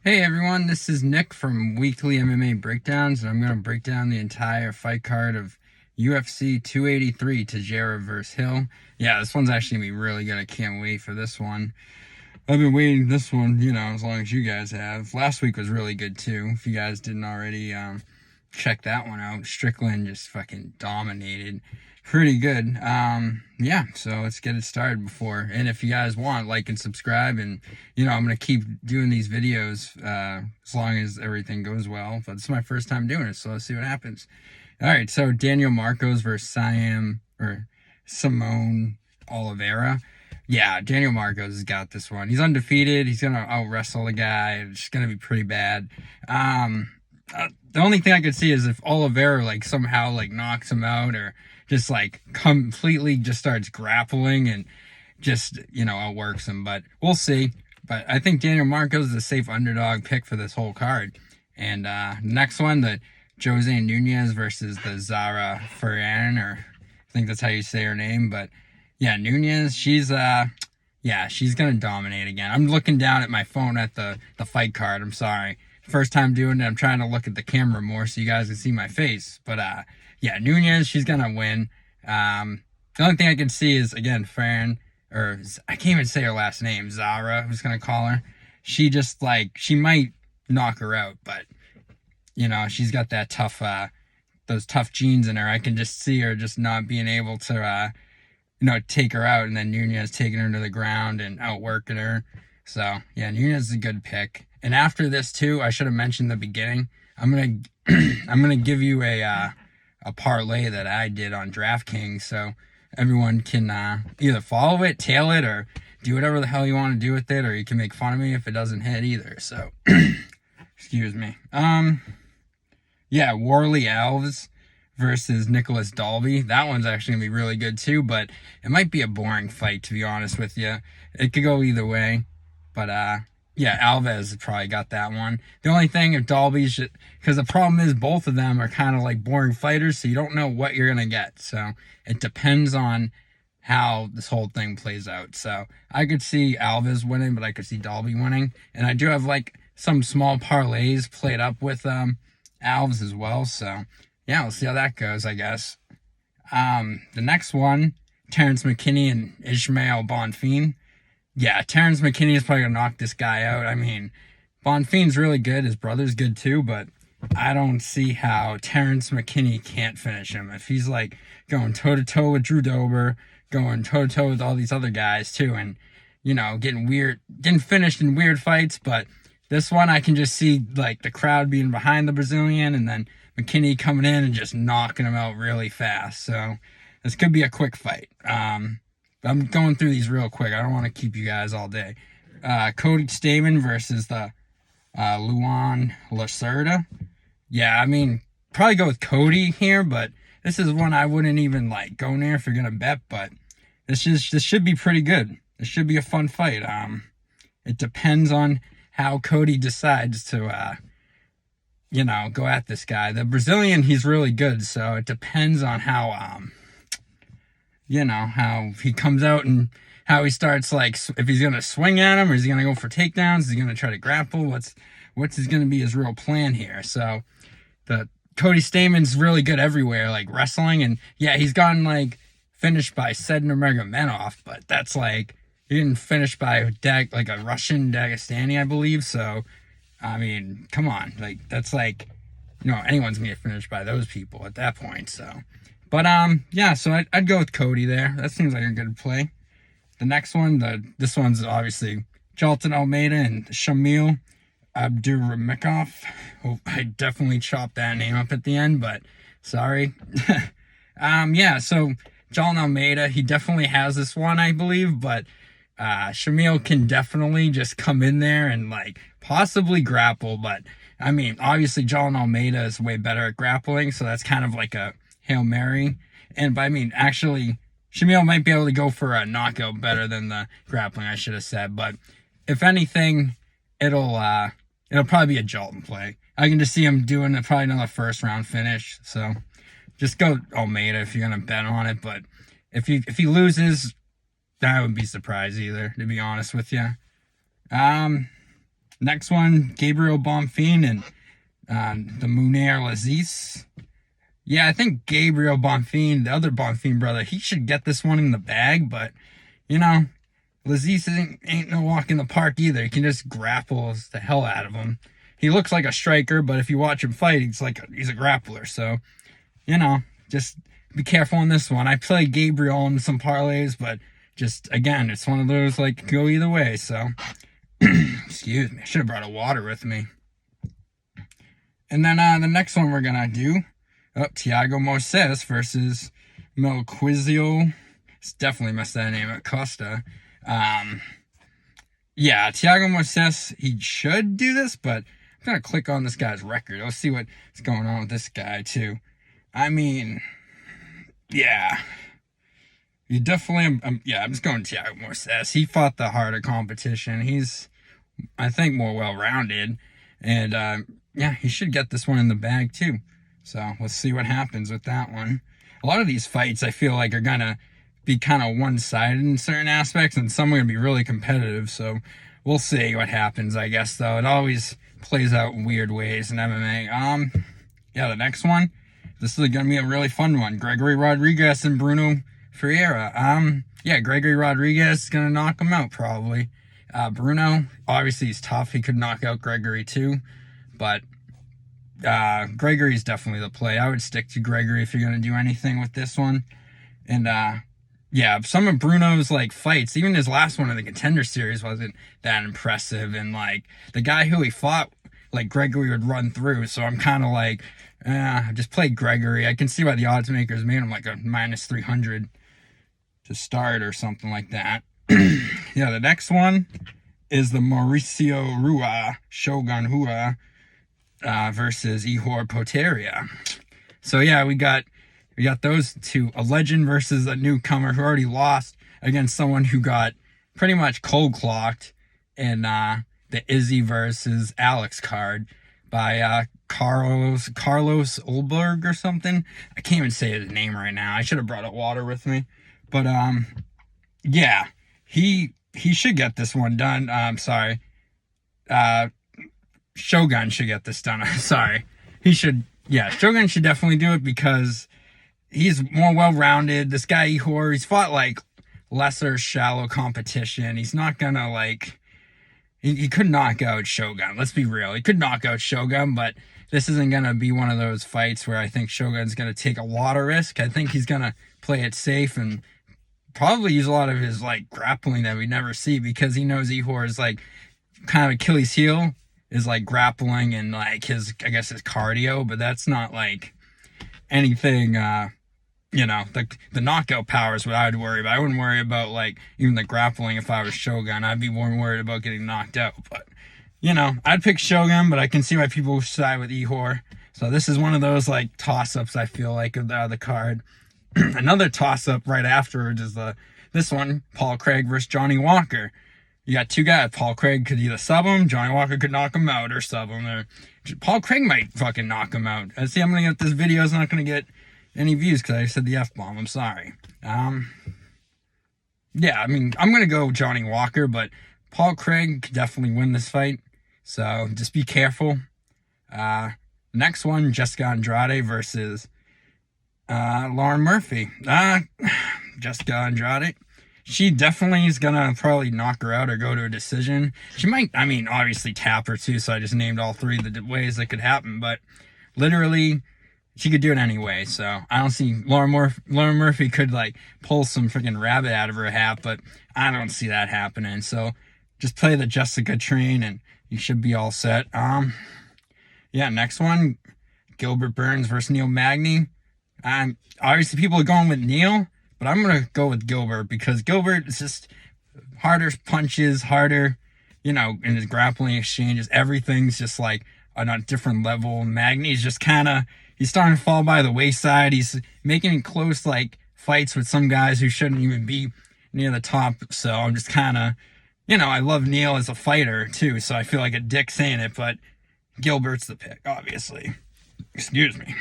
Hey everyone, this is Nick from Weekly MMA Breakdowns, and I'm going to break down the entire fight card of UFC 283 Teixeira vs. Hill. Yeah, this one's actually going to be really good. I can't wait for this one. I've been waiting this one, as long as you guys have. Last week was really good too. If you guys didn't already check that one out, Strickland just fucking dominated. Pretty good. Yeah, so let's get it started before. And if you guys want, like and subscribe. And, I'm going to keep doing these videos as long as everything goes well. But this is my first time doing it, so let's see what happens. All right, so Daniel Marcos versus Simone Oliveira. Yeah, Daniel Marcos has got this one. He's undefeated. He's going to out-wrestle the guy. It's going to be pretty bad. The only thing I could see is if Oliveira, somehow, knocks him out or just, completely just starts grappling and just, outworks him. But we'll see. But I think Daniel Marcos is a safe underdog pick for this whole card. And next one, the Jose Nunez versus the Zara Ferran, or I think that's how you say her name. But yeah, Nunez, she's gonna dominate again. I'm looking down at my phone at the fight card. I'm sorry. First time doing it, I'm trying to look at the camera more so you guys can see my face. But yeah, Nunez, she's gonna win. The only thing I can see is, again, Ferran, or I can't even say her last name, Zara, who's gonna call her. She just she might knock her out, but she's got that tough those tough genes in her. I can just see her just not being able to take her out, and then Nunez taking her to the ground and outworking her. So yeah, Nunez is a good pick. And after this too, I should have mentioned in the beginning, I'm gonna give you a parlay that I did on DraftKings, so everyone can either follow it, tail it, or do whatever the hell you want to do with it, or you can make fun of me if it doesn't hit either. So excuse me. Yeah, Warley Alves versus Nicholas Dalby. That one's actually gonna be really good too, but it might be a boring fight, to be honest with you. It could go either way, but yeah, Alves probably got that one. The only thing, if Dalby's, because the problem is both of them are kind of like boring fighters, so you don't know what you're gonna get. So it depends on how this whole thing plays out. So I could see Alves winning, but I could see Dalby winning, and I do have some small parlays played up with Alves as well. So yeah, we'll see how that goes, I guess. The next one, Terrence McKinney and Ishmael Bonfim. Yeah, Terrence McKinney is probably gonna knock this guy out. I mean, Bonfim's really good. His brother's good too, but I don't see how Terrence McKinney can't finish him. If he's going toe to toe with Drew Dober, going toe to toe with all these other guys too, and getting finished in weird fights. But this one, I can just see the crowd being behind the Brazilian, and then McKinney coming in and just knocking him out really fast. So this could be a quick fight. I'm going through these real quick. I don't want to keep you guys all day. Cody Stamann versus the Luan Lacerda. Yeah, I mean, probably go with Cody here, but this is one I wouldn't even go near if you're gonna bet. But this should be pretty good. This should be a fun fight. It depends on how Cody decides to go at this guy. The Brazilian, he's really good, so it depends on how how he comes out and how he starts, if he's going to swing at him, or is he going to go for takedowns, is he going to try to grapple, what's going to be his real plan here. So the Cody Stamann's really good everywhere, wrestling, and yeah, he's gotten finished by Sednar Magomedov, but that's he didn't finish by a Russian Dagestani, I believe. So I mean, come on, that's anyone's gonna get finished by those people at that point. So but yeah, so I'd go with Cody there. That seems like a good play. The next one, this one's obviously Jalton Almeida and Shamil Abdurakhimov. Oh, I definitely chopped that name up at the end, but sorry. Yeah, so Jalton Almeida, he definitely has this one, I believe, but Shamil can definitely just come in there and possibly grapple. But I mean, obviously Jalton Almeida is way better at grappling, so that's kind of like a Hail Mary. And but I mean, actually, Shamil might be able to go for a knockout better than the grappling, I should have said. But if anything, it'll probably be a Jalton play. I can just see him doing probably another first round finish. So just go Almeida if you're gonna bet on it. But if he loses, I wouldn't be surprised either, to be honest with you. Next one, Gabriel Bonfim and the Munir Laziz. Yeah, I think Gabriel Bonfim, the other Bonfim brother, he should get this one in the bag, but, you know, Laziz ain't no walk in the park either. He can just grapple the hell out of him. He looks like a striker, but if you watch him fight, he's a grappler. So, you know, just be careful on this one. I play Gabriel in some parlays, but just, again, it's one of those, like, go either way. So, excuse me. I should have brought a water with me. And then the next one we're going to do, Thiago Moises versus Melquizio. It's definitely messed that name up, Costa. Yeah, Thiago Moises, he should do this, but I'm going to click on this guy's record. Let's see what's going on with this guy, too. I mean, yeah. You definitely, I'm just going Thiago Moises. He fought the harder competition. He's, I think, more well-rounded. And, yeah, he should get this one in the bag, too. So, let's see what happens with that one. A lot of these fights, I feel like, are going to be kind of one-sided in certain aspects, and some are going to be really competitive, so we'll see what happens, I guess, though. It always plays out in weird ways in MMA. Yeah, the next one, this is going to be a really fun one. Gregory Rodriguez and Bruno Ferreira. Yeah, Gregory Rodriguez is going to knock him out, probably. Bruno, obviously, he's tough. He could knock out Gregory, too, but Gregory's definitely the play. I would stick to Gregory if you're going to do anything with this one. And, yeah, some of Bruno's, like, fights, even his last one in the Contender Series wasn't that impressive. And, like, the guy who he fought, like, Gregory would run through. So I'm kind of like, just play Gregory. I can see why the odds makers made him, like, a minus 300 to start or something like that. Yeah, the next one is the Mauricio Rua, Shogun Rua, versus Ihor Potieria. So, yeah, we got those two, a legend versus a newcomer who already lost against someone who got pretty much cold-clocked in the Izzy versus Alex card by Carlos Olberg or something. I can't even say his name right now. I should have brought a water with me. But, yeah, he should get this one done. I'm sorry. Shogun should get this done. I'm sorry. Shogun should definitely do it because he's more well-rounded. This guy, Ihor, he's fought, like, lesser, shallow competition. He's not gonna, like... He could knock out Shogun. Let's be real. He could knock out Shogun, but this isn't gonna be one of those fights where I think Shogun's gonna take a lot of risk. I think he's gonna play it safe and probably use a lot of his, like, grappling that we never see because he knows Ihor is, like, kind of Achilles' heel is, like, grappling and, like, his cardio, but that's not, like, anything... You know, the knockout power is what I would worry about. I wouldn't worry about, like, even the grappling if I was Shogun. I'd be more worried about getting knocked out. But, you know, I'd pick Shogun, but I can see why people side with Ihor. So this is one of those, like, toss-ups, I feel like, of the card. Another toss-up right afterwards is this one, Paul Craig versus Johnny Walker. You got two guys. Paul Craig could either sub him, Johnny Walker could knock him out, or sub him. Or Paul Craig might fucking knock him out. I see I'm going to get this video. It's not going to get any views because I said the F-bomb. I'm sorry. Yeah, I mean, I'm going to go Johnny Walker, but Paul Craig could definitely win this fight. So just be careful. Next one, Jessica Andrade versus Lauren Murphy. Jessica Andrade. She definitely is going to probably knock her out or go to a decision. She might, I mean, obviously tap her too, so I just named all three of the ways that could happen. But literally... she could do it anyway, so I don't see Lauren Murphy could, like, pull some freaking rabbit out of her hat, but I don't see that happening. So just play the Jessica train, and you should be all set. Yeah, next one, Gilbert Burns versus Neil Magny. Obviously, people are going with Neil, but I'm going to go with Gilbert because Gilbert is just harder punches, harder, you know, in his grappling exchanges. Everything's just, like, on a different level. Magny's just kind of... he's starting to fall by the wayside. He's making close, like, fights with some guys who shouldn't even be near the top. So I'm just kind of, you know, I love Neil as a fighter, too. So I feel like a dick saying it, but Gilbert's the pick, obviously. Excuse me.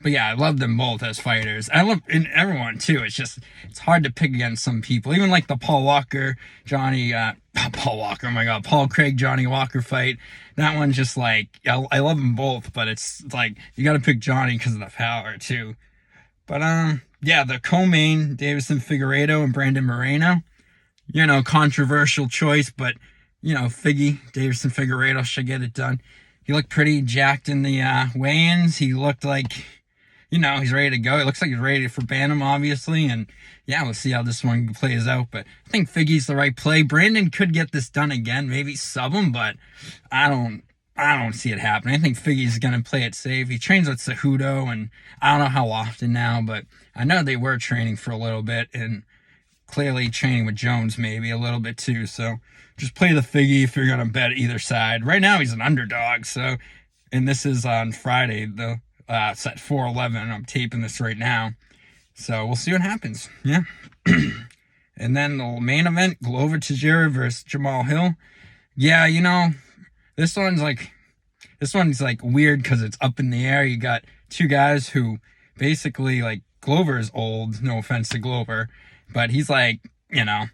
But yeah, I love them both as fighters. I love everyone too. It's hard to pick against some people. Even like the Paul Walker, Paul Walker. Oh my God, Paul Craig, Johnny Walker fight. That one's just like I love them both, but it's like you got to pick Johnny because of the power too. But yeah, the co-main Davison Figueiredo and Brandon Moreno. Controversial choice, but Figgy Davison Figueiredo should get it done. He looked pretty jacked in the weigh-ins. He looked like, he's ready to go. It looks like he's ready for Bantam, obviously. And yeah, we'll see how this one plays out. But I think Figgy's the right play. Brandon could get this done again, maybe sub him, but I don't see it happening. I think Figgy's going to play it safe. He trains with Cejudo, and I don't know how often now, but I know they were training for a little bit, and clearly training with Jones maybe a little bit too. So just play the Figgy if you're going to bet either side. Right now he's an underdog. So, and this is on Friday. It's at 4:11. I'm taping this right now. So we'll see what happens. Yeah. And then the main event, Glover Teixeira versus Jamal Hill. Yeah, this one's like weird because it's up in the air. You got two guys who basically, like, Glover is old. No offense to Glover. But he's like, I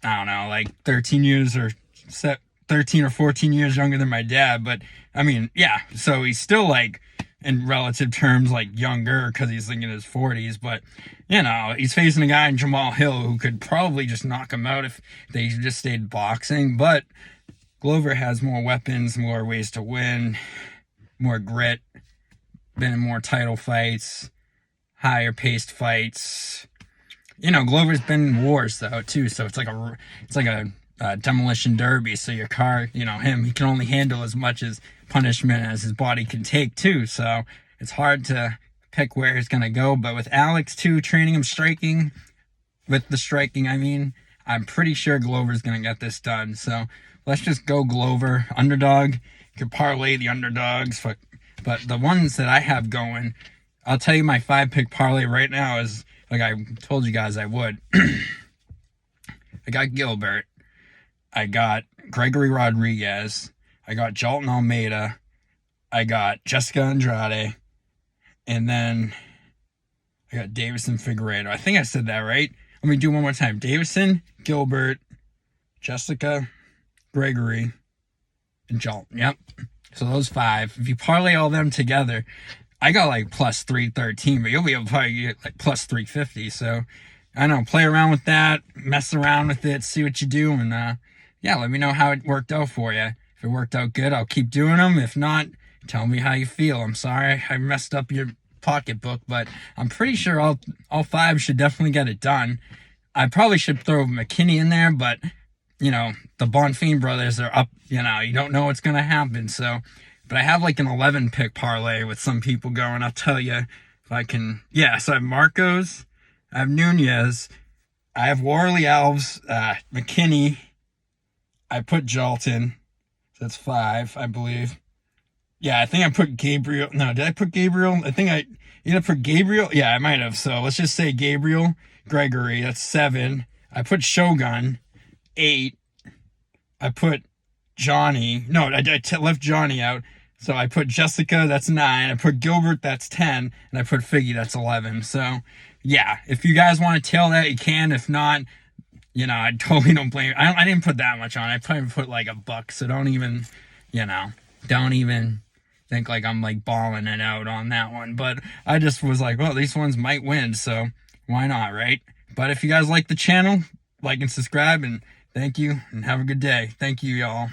don't know, like 13 or 14 years younger than my dad. But I mean, yeah, so he's still like in relative terms like younger because he's like in his 40s. But, he's facing a guy in Jamal Hill who could probably just knock him out if they just stayed boxing. But Glover has more weapons, more ways to win, more grit, been in more title fights, higher paced fights. Glover's been in wars though too, so it's like a demolition derby. So your car, he can only handle as much as punishment as his body can take too. So it's hard to pick where he's gonna go. But with Alex too, training him striking, I'm pretty sure Glover's gonna get this done. So let's just go Glover underdog. You can parlay the underdogs, but the ones that I have going, I'll tell you my 5-pick parlay right now is, like I told you guys I would. I got Gilbert. I got Gregory Rodriguez. I got Jalton Almeida. I got Jessica Andrade. And then I got Davison Figueiredo. I think I said that right. Let me do one more time. Davison, Gilbert, Jessica, Gregory, and Jalton. Yep. So those 5. If you parlay all them together, I got like plus 313, but you'll be able to probably get like plus 350. So I don't know, play around with that, mess around with it, see what you do. And yeah, let me know how it worked out for you. If it worked out good, I'll keep doing them. If not, tell me how you feel. I'm sorry I messed up your pocketbook, but I'm pretty sure all 5 should definitely get it done. I probably should throw McKinney in there, but the Bonfim brothers are up. You don't know what's going to happen. So, but I have like an 11-pick parlay with some people going. I'll tell you if I can. Yeah, so I have Marcos, I have Nunez, I have Warley Alves, McKinney. I put Jalton. So that's 5, I believe. Yeah, I think I put Gabriel. No, did I put Gabriel? I think I either put Gabriel. Yeah, I might have. So let's just say Gabriel, Gregory. That's 7. I put Shogun, 8. I put Johnny. No, I left Johnny out. So I put Jessica, that's 9. I put Gilbert, that's 10. And I put Figgy, that's 11. So, yeah, if you guys want to tail that, you can. If not, I totally don't blame you. I didn't put that much on. I probably put like $1. So don't even think like I'm like balling it out on that one. But I just was like, well, these ones might win. So why not, right? But if you guys like the channel, like and subscribe. And thank you and have a good day. Thank you, y'all.